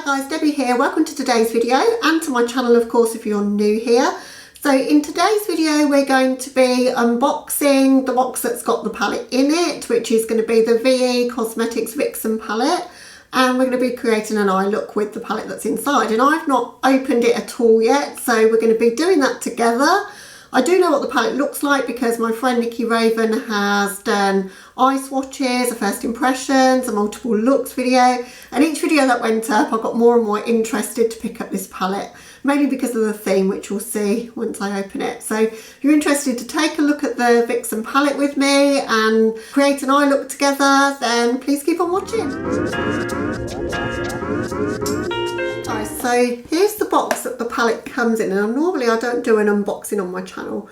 guys, Debbie here. Welcome to today's video and to my channel, of course, if you're new here. So in today's video we're going to be unboxing the box that's got the palette in it, which is going to be the COSMETICS Vixxen palette, and we're going to be creating an eye look with the palette that's inside. And I've not opened it at all yet, so we're going to be doing that together. I do know what the palette looks like because my friend Nikki Raven has done eye swatches, a first impressions, a multiple looks video, and each video that went up I got more and more interested to pick up this palette, mainly because of the theme, which we'll see once I open it. So if you're interested to take a look at the Vixxen palette with me and create an eye look together, then please keep on watching. So here's the box that the palette comes in, and normally I don't do an unboxing on my channel,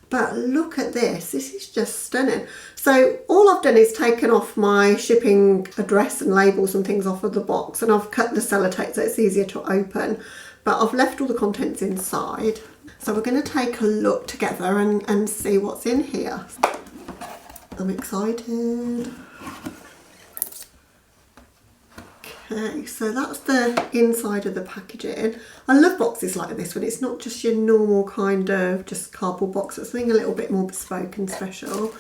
but look at this. This is just stunning. So all I've done is taken off my shipping address and labels and things off of the box, and I've cut the sellotape so it's easier to open, but I've left all the contents inside. So we're going to take a look together and see what's in here. I'm excited. Okay, so that's the inside of the packaging. I love boxes like this when it's not just your normal kind of just cardboard box, it's something a little bit more bespoke and special.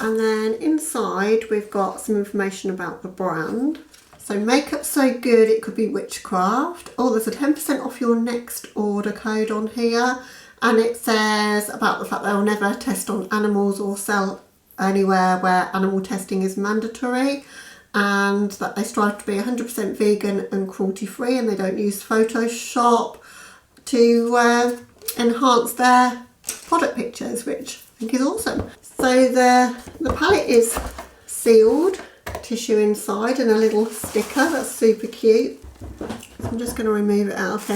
And then inside we've got some information about the brand. So makeup so good it could be witchcraft. Oh, there's a 10% off your next order code on here, and it says about the fact they'll never test on animals or sell anywhere where animal testing is mandatory, and that they strive to be 100% vegan and cruelty free, and they don't use Photoshop to enhance their product pictures, which I think is awesome. So the palette is sealed, tissue inside and a little sticker. That's super cute. So I'm just going to remove it out. Okay,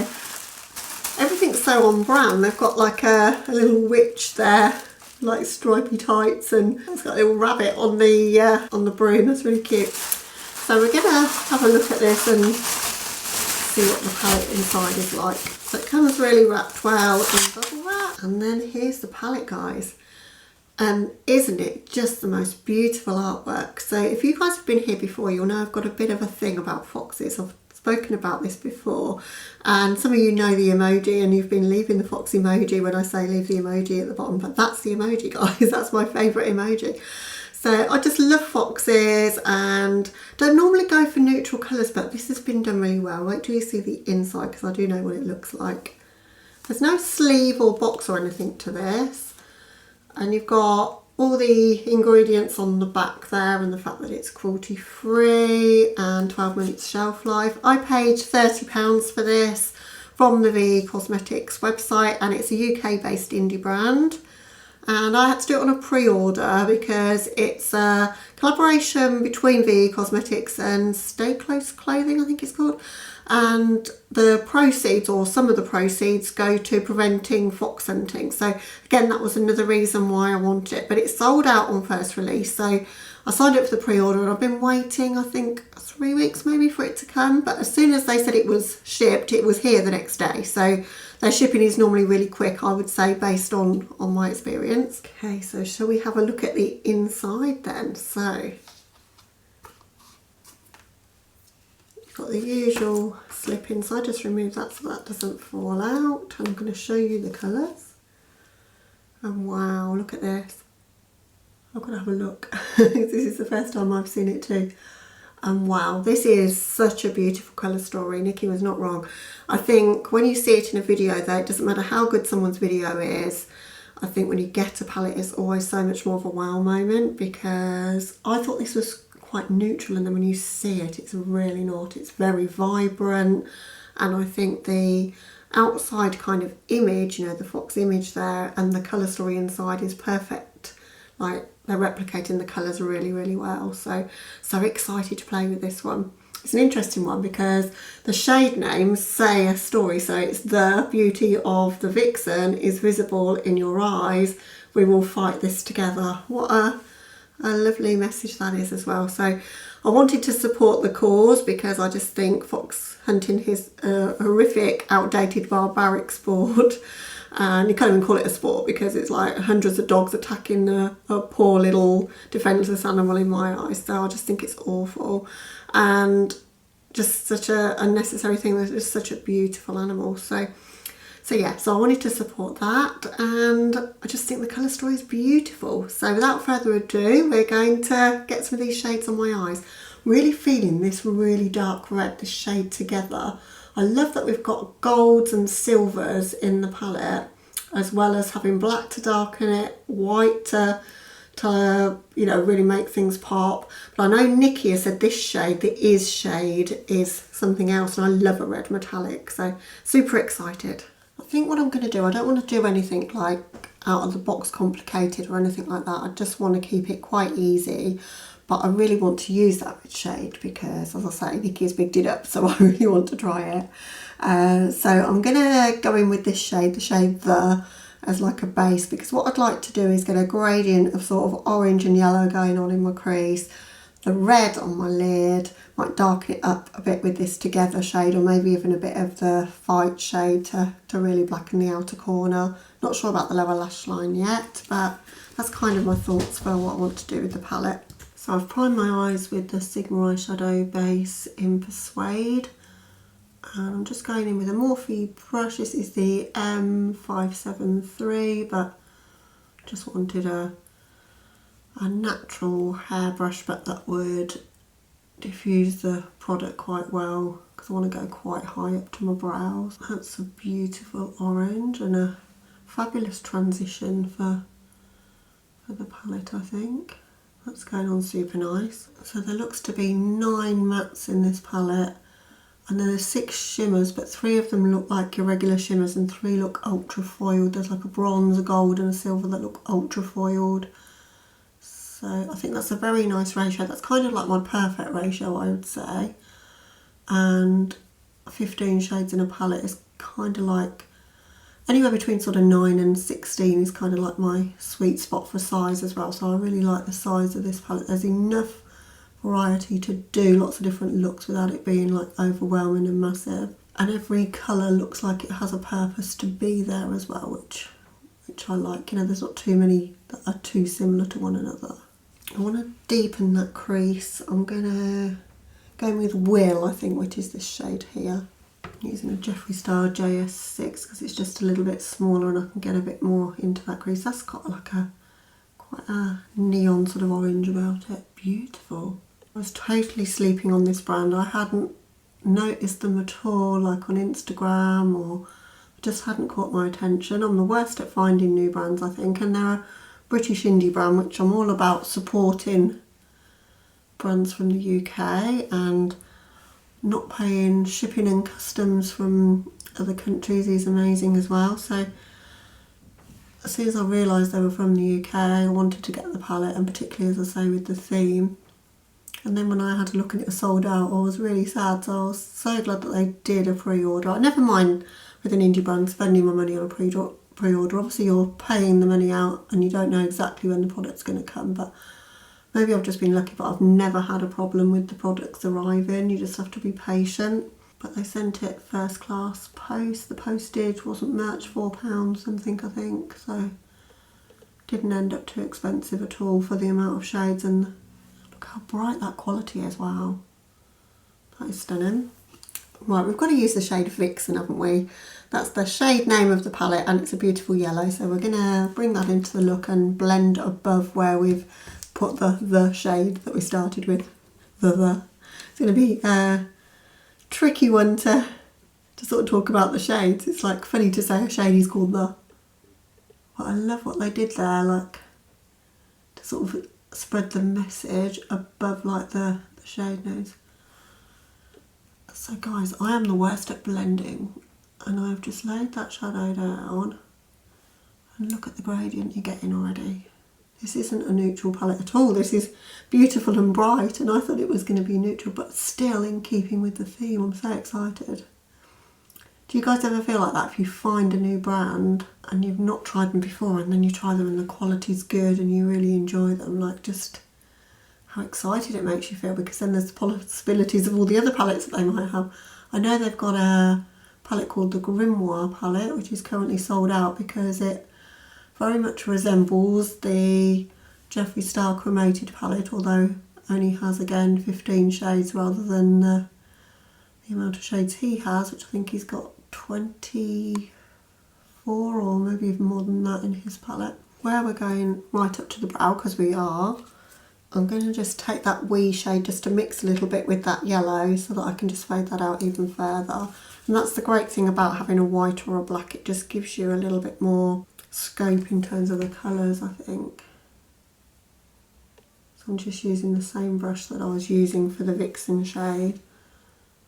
everything's so on brand. They've got like a little witch there, like stripy tights, and it's got a little rabbit on the broom. That's really cute. So we're gonna have a look at this and see what the palette inside is like. So it comes really wrapped well in bubble wrap, and then here's the palette, guys. And isn't it just the most beautiful artwork? So if you guys have been here before, you'll know I've got a bit of a thing about foxes. I've spoken about this before, and some of you know the emoji and you've been leaving the fox emoji when I say leave the emoji at the bottom, but that's the emoji, guys. That's my favourite emoji. So I just love foxes and don't normally go for neutral colours, but this has been done really well. Wait till you see the inside because I do know what it looks like. There's no sleeve or box or anything to this, and you've got all the ingredients on the back there and the fact that it's cruelty free and 12 minutes shelf life. I paid £30 for this from the COSMETICS website, and it's a UK based indie brand, and I had to do it on a pre-order because it's a collaboration between COSMETICS and Stay Close Clothing, I think it's called, and the proceeds, or some of the proceeds, go to preventing fox hunting. So again, that was another reason why I want it, but it's sold out on first release. So I signed up for the pre-order and I've been waiting, I think 3 weeks maybe for it to come, but as soon as they said it was shipped, it was here the next day. So their shipping is normally really quick, I would say, based on my experience. Okay, so shall we have a look at the inside then? So got the usual slip inside, just remove that so that doesn't fall out. I'm going to show you the colours. And wow, look at this. I've got to have a look. This is the first time I've seen it too. And wow, this is such a beautiful colour story. Nikki was not wrong. I think when you see it in a video though, it doesn't matter how good someone's video is, I think when you get a palette it's always so much more of a wow moment, because I thought this was quite neutral, and then when you see it, it's really not. It's very vibrant, and I think the outside kind of image, you know, the fox image there, and the colour story inside is perfect. Like, they're replicating the colours really, really well. So excited to play with this one. It's an interesting one because the shade names say a story. So it's the beauty of the Vixxen is visible in your eyes. We will fight this together. What a lovely message that is as well. So I wanted to support the cause because I just think fox hunting is a horrific, outdated, barbaric sport. And you can't even call it a sport because it's like hundreds of dogs attacking a poor little defenceless animal in my eyes. So I just think it's awful. And just such a unnecessary thing. It's just such a beautiful animal. So yeah, so I wanted to support that, and I just think the colour story is beautiful. So without further ado, we're going to get some of these shades on my eyes. Really feeling this really dark red, this shade Together. I love that we've got golds and silvers in the palette, as well as having black to darken it, white to you know, really make things pop. But I know Nikki has said this shade, the Is shade, is something else, and I love a red metallic, so super excited. I think what I'm going to do, I don't want to do anything like out of the box complicated or anything like that. I just want to keep it quite easy, but I really want to use that red shade because, as I say, Nikki's bigged it up, so I really want to try it. So I'm going to go in with this shade, the shade The, as like a base, because what I'd like to do is get a gradient of sort of orange and yellow going on in my crease, the red on my lid, might darken it up a bit with this Together shade, or maybe even a bit of the Fight shade to really blacken the outer corner. Not sure about the lower lash line yet, but that's kind of my thoughts for what I want to do with the palette. So I've primed my eyes with the Sigma eyeshadow base in Persuade. And I'm just going in with a Morphe brush. This is the M573, but just wanted a natural hairbrush, but that would diffuse the product quite well because I want to go quite high up to my brows. That's a beautiful orange and a fabulous transition for the palette, I think. That's going on super nice. So there looks to be 9 mattes in this palette, and then there's 6 shimmers, but 3 of them look like your regular shimmers and 3 look ultra foiled. There's like a bronze, a gold and a silver that look ultra foiled. So I think that's a very nice ratio. That's kind of like my perfect ratio, I would say. And 15 shades in a palette is kind of like, anywhere between sort of 9 and 16 is kind of like my sweet spot for size as well. So I really like the size of this palette. There's enough variety to do lots of different looks without it being like overwhelming and massive. And every colour looks like it has a purpose to be there as well, which I like. You know, there's not too many that are too similar to one another. I want to deepen that crease. I'm going to go in with Will, I think, which is this shade here. I'm using a Jeffree Star JS6 because it's just a little bit smaller and I can get a bit more into that crease. That's got like quite a neon sort of orange about it. Beautiful. I was totally sleeping on this brand. I hadn't noticed them at all, like on Instagram, or just hadn't caught my attention. I'm the worst at finding new brands, I think, and they're a British indie brand, which I'm all about supporting brands from the UK and not paying shipping and customs from other countries is amazing as well. So as soon as I realised they were from the UK, I wanted to get the palette, and particularly, as I say, with the theme. And then when I had a look and it was sold out, I was really sad. So I was so glad that they did a pre-order. I never mind with an indie brand spending my money on a pre-order. Obviously you're paying the money out and you don't know exactly when the product's going to come, but maybe I've just been lucky, but I've never had a problem with the products arriving. You just have to be patient. But they sent it first class post. The postage wasn't much, £4 something, I think, so didn't end up too expensive at all for the amount of shades. And look how bright that quality is. Wow, that is stunning. Right, we've got to use the shade Vixxen, haven't we? That's the shade name of the palette, and it's a beautiful yellow, so we're going to bring that into the look and blend above where we've put the shade that we started with. The. It's going to be a tricky one to sort of talk about the shades. It's like funny to say a shade is called the. But I love what they did there, like to sort of spread the message above like the shade names. So guys, I am the worst at blending, and I've just laid that shadow down, and look at the gradient you're getting already. This isn't a neutral palette at all. This is beautiful and bright, and I thought it was going to be neutral, but still in keeping with the theme. I'm so excited. Do you guys ever feel like that if you find a new brand and you've not tried them before, and then you try them and the quality's good and you really enjoy them? Like, just how excited it makes you feel, because then there's the possibilities of all the other palettes that they might have. I know they've got a palette called the Grimoire palette, which is currently sold out because it very much resembles the Jeffree Star Chromated palette, although only has, again, 15 shades rather than the the amount of shades he has, which I think he's got 24 or maybe even more than that in his palette. Where we're going right up to the brow, because we are, I'm going to just take that wee shade just to mix a little bit with that yellow so that I can just fade that out even further. And that's the great thing about having a white or a black, it just gives you a little bit more scope in terms of the colours, I think. So I'm just using the same brush that I was using for the Vixxen shade,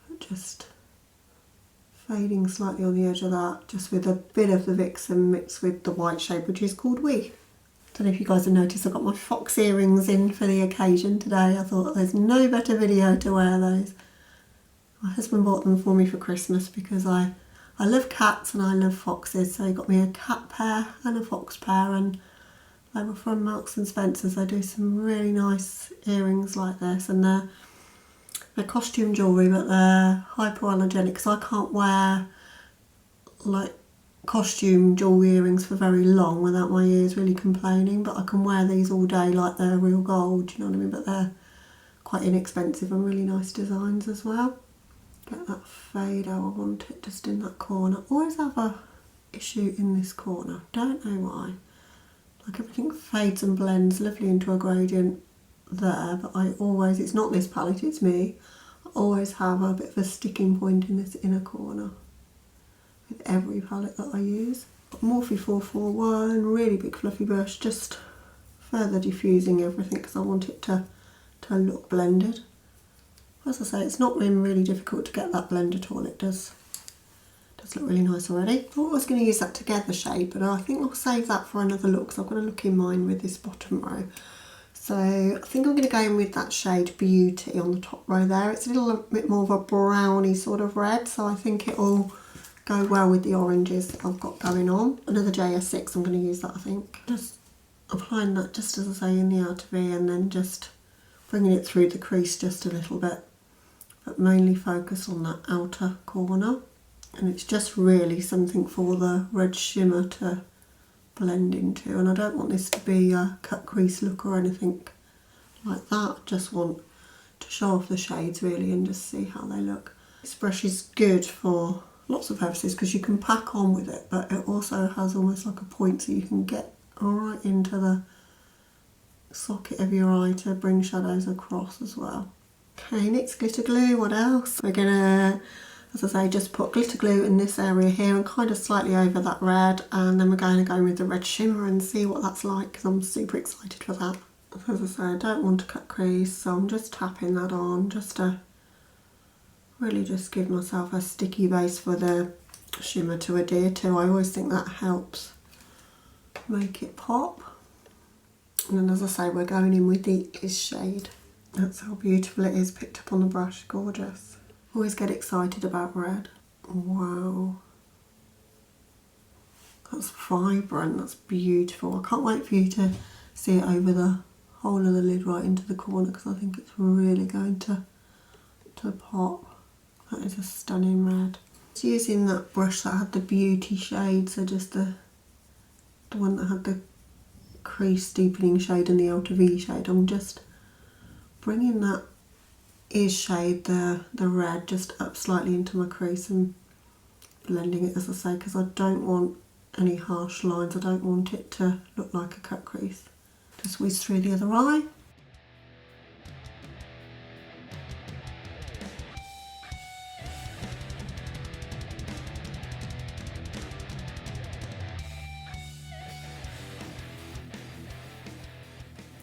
but just fading slightly on the edge of that, just with a bit of the Vixxen mixed with the white shade, which is called Wee. Don't know if you guys have noticed I've got my fox earrings in for the occasion today. I thought there's no better video to wear those. My husband bought them for me for Christmas because I love cats and I love foxes, so he got me a cat pair and a fox pair, and they were from Marks and Spencer's. They do some really nice earrings like this, and they're costume jewellery, but they're hypoallergenic because I can't wear like costume jewellery earrings for very long without my ears really complaining, but I can wear these all day like they're real gold, you know what I mean? But they're quite inexpensive and really nice designs as well. Get that fade how I want it, just in that corner. Always have a issue in this corner, don't know why. Like everything fades and blends lovely into a gradient there, but I always, it's not this palette, it's me, I always have a bit of a sticking point in this inner corner with every palette that I use. Morphe 441, really big fluffy brush, just further diffusing everything because I want it to look blended. As I say, it's not been really difficult to get that blend at all. It does look really nice already. I thought I was going to use that Together shade, but I think I'll save that for another look because I've got a look in mind with this bottom row. So I think I'm going to go in with that shade Beauty on the top row there. It's a little bit more of a browny sort of red, so I think it'll go well with the oranges that I've got going on. Another JS6, I'm going to use that, I think. Just applying that, just as I say, in the outer V, and then just bringing it through the crease just a little bit, but mainly focus on that outer corner. And it's just really something for the red shimmer to blend into, and I don't want this to be a cut crease look or anything like that. I just want to show off the shades really and just see how they look. This brush is good for lots of purposes because you can pack on with it, but it also has almost like a point so you can get right into the socket of your eye to bring shadows across as well. Okay, NYX glitter glue, what else? We're gonna, as I say, just put glitter glue in this area here and kind of slightly over that red, and then we're going to go with the red shimmer and see what that's like because I'm super excited for that. As I say, I don't want to cut crease, so I'm just tapping that on just to really just give myself a sticky base for the shimmer to adhere to. I always think that helps make it pop. And then, as I say, we're going in with the Is shade. That's how beautiful it is, picked up on the brush, gorgeous. Always get excited about red. Wow. That's vibrant, that's beautiful. I can't wait for you to see it over the whole of the lid right into the corner because I think it's really going to pop. That is a stunning red. Just using that brush that had the Beauty shade, so just the one that had the crease deepening shade and the outer V shade. I'm just bringing that Is shade, the red, just up slightly into my crease and blending it, as I say, because I don't want any harsh lines. I don't want it to look like a cut crease. Just whiz through the other eye.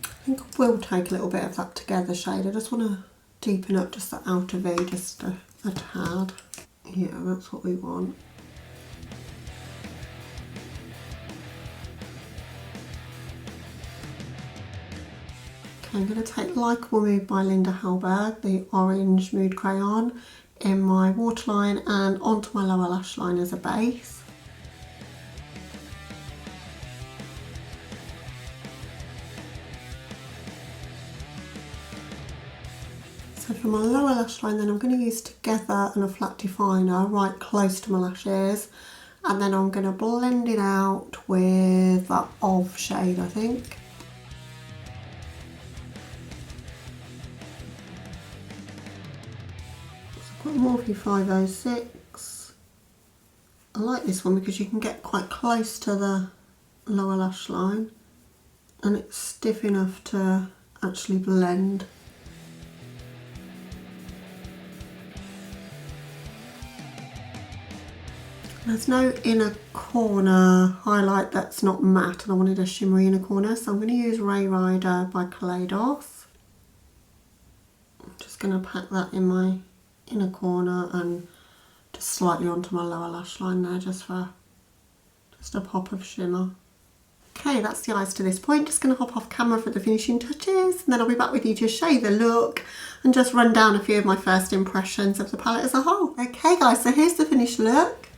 I think I will take a little bit of that Together shade. I just want to deepen up just the outer V just a tad. Yeah, that's what we want. Okay, I'm going to take Likeable Mood by Linda Hallberg, the orange mood crayon, in my waterline and onto my lower lash line as a base. So for my lower lash line then I'm going to use Together and a flat definer right close to my lashes, and then I'm going to blend it out with that Of shade, I think. So I've got Morphe 506. I like this one because you can get quite close to the lower lash line and it's stiff enough to actually blend. There's no inner corner highlight that's not matte and I wanted a shimmery inner corner, so I'm going to use Ray Rider by Kaleidos. I'm just going to pack that in my inner corner and just slightly onto my lower lash line there, just for just a pop of shimmer. Okay, that's the eyes to this point. Just going to hop off camera for the finishing touches and then I'll be back with you to show you the look and just run down a few of my first impressions of the palette as a whole. Okay guys, so here's the finished look.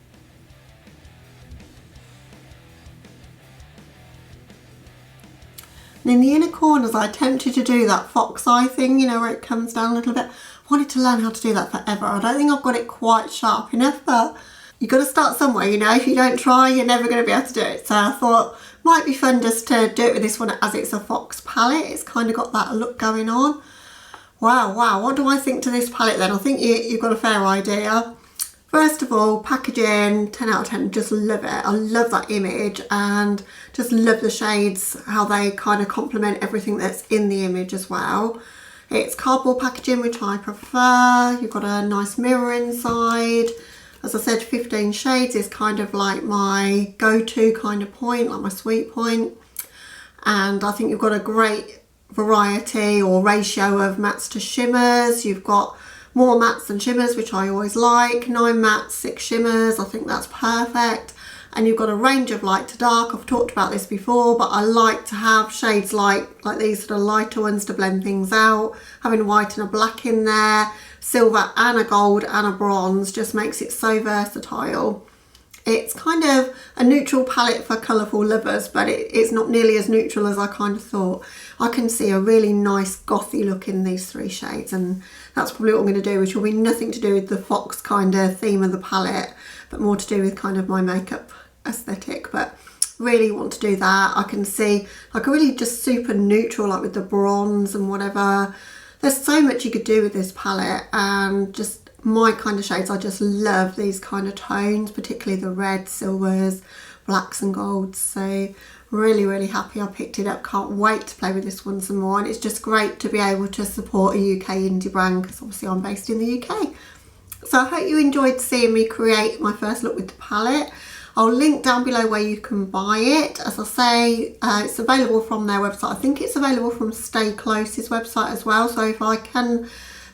And in the inner corners I attempted to do that Foxy thing, you know, where it comes down a little bit. I wanted to learn how to do that forever. I don't think I've got it quite sharp enough, but you've got to start somewhere, you know. If you don't try, you're never going to be able to do it. So I thought might be fun just to do it with this one as it's a Fox palette. It's kind of got that look going on. Wow, what do I think to this palette then? I think you've got a fair idea. First of all, packaging, 10 out of 10, just love it. I love that image and just love the shades, how they kind of complement everything that's in the image as well. It's cardboard packaging, which I prefer. You've got a nice mirror inside. As I said, 15 shades is kind of like my go-to kind of point, like my sweet point. And I think you've got a great variety or ratio of mattes to shimmers. You've got more mattes than shimmers, which I always like. 9 mattes, 6 shimmers, I think that's perfect. And you've got a range of light to dark. I've talked about this before, but I like to have shades like these sort of lighter ones to blend things out. Having a white and a black in there, silver and a gold and a bronze just makes it so versatile. It's kind of a neutral palette for colourful lovers, but it's not nearly as neutral as I kind of thought. I can see a really nice gothy look in these 3 shades, and that's probably what I'm going to do, which will be nothing to do with the Fox kind of theme of the palette, but more to do with kind of my makeup aesthetic. But really want to do that. I can see like a really just super neutral, like with the bronze and whatever. There's so much you could do with this palette, and just my kind of shades. I just love these kind of tones, particularly the reds, silvers, blacks and golds. So really happy I picked it up. Can't wait to play with this one some more, and it's just great to be able to support a UK indie brand because obviously I'm based in the UK. So I hope you enjoyed seeing me create my first look with the palette. I'll link down below where you can buy it. As I say, it's available from their website. I think it's available from Stay Close's website as well. So if I can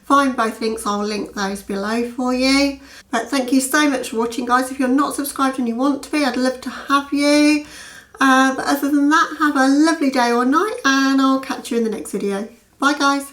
find both links, I'll link those below for you. But thank you so much for watching, guys. If you're not subscribed and you want to be, I'd love to have you. But other than that, have a lovely day or night, and I'll catch you in the next video. Bye, guys.